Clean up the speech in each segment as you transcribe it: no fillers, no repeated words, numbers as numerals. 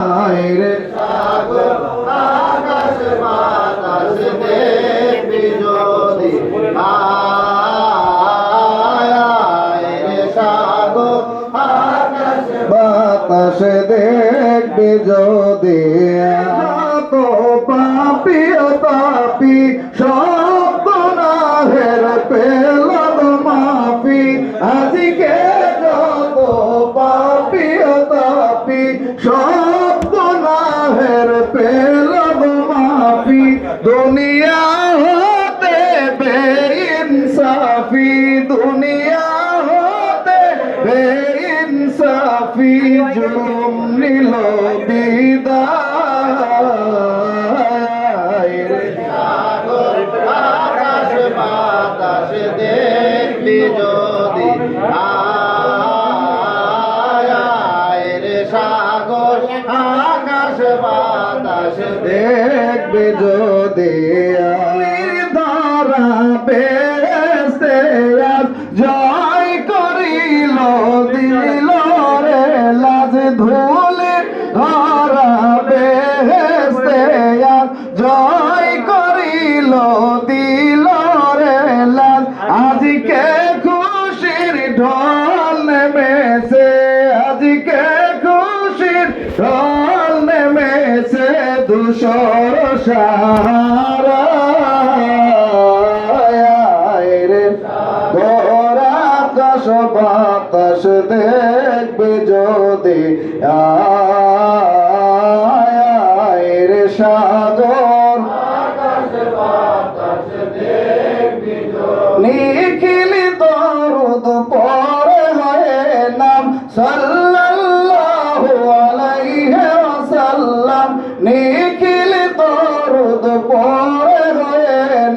রে সাগর আকাশ বাতাস দেখবি যদি রে সাগর আকাশ বাতাস দেখবি যদি তো পাপি পাপি সব গুনাহের পেলাম মাফি আজকে যত পাপি তাপি সব গুনাহের পেলাম মাফি দুনিয়া হতে বেইনসাফি দুনিয়া হতে বেইনসাফি জুলুম নিল বিদায় রে সাগর আকাশ বাতাস দেখবি যদি রে সাগর আকাশ বাতাস দেখবি যদি ধরা বেহেশতে জয় করিল দিল রে লাজ ধুলে ধরা বেহেশতে জয় করিল দিল রে লাজ আজকে খুশির ঢল নেমেছে আজকে খুশির ঢল নেমেছে ধূসর সাহারা রে গোরা আকাশ বাতাস দেখবে যদি রে সাগর আকাশ বাতাস দেখবি নিখিল দরুদ পড়ে হয় নাম সাল্লাল্লাহু আলাইহি ওয়াসাল্লাম নিখিল দরুদ পড়ে হয়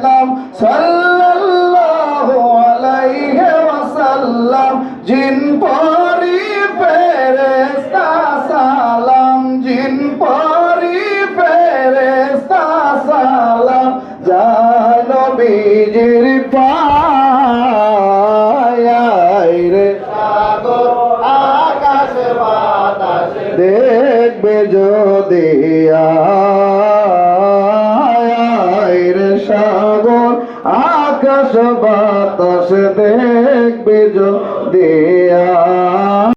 নাম সাল্লাল্লাহু আলাইহি ওয়াসাল্লাম জিন পরি ফেরেশতা সালাম জিন পরি ফেরেশতা সালাম যায় নবীজির পায় রে সাগর আকাশ বাতাস দেখবে যদি রে সাগর আকাশ বাতাস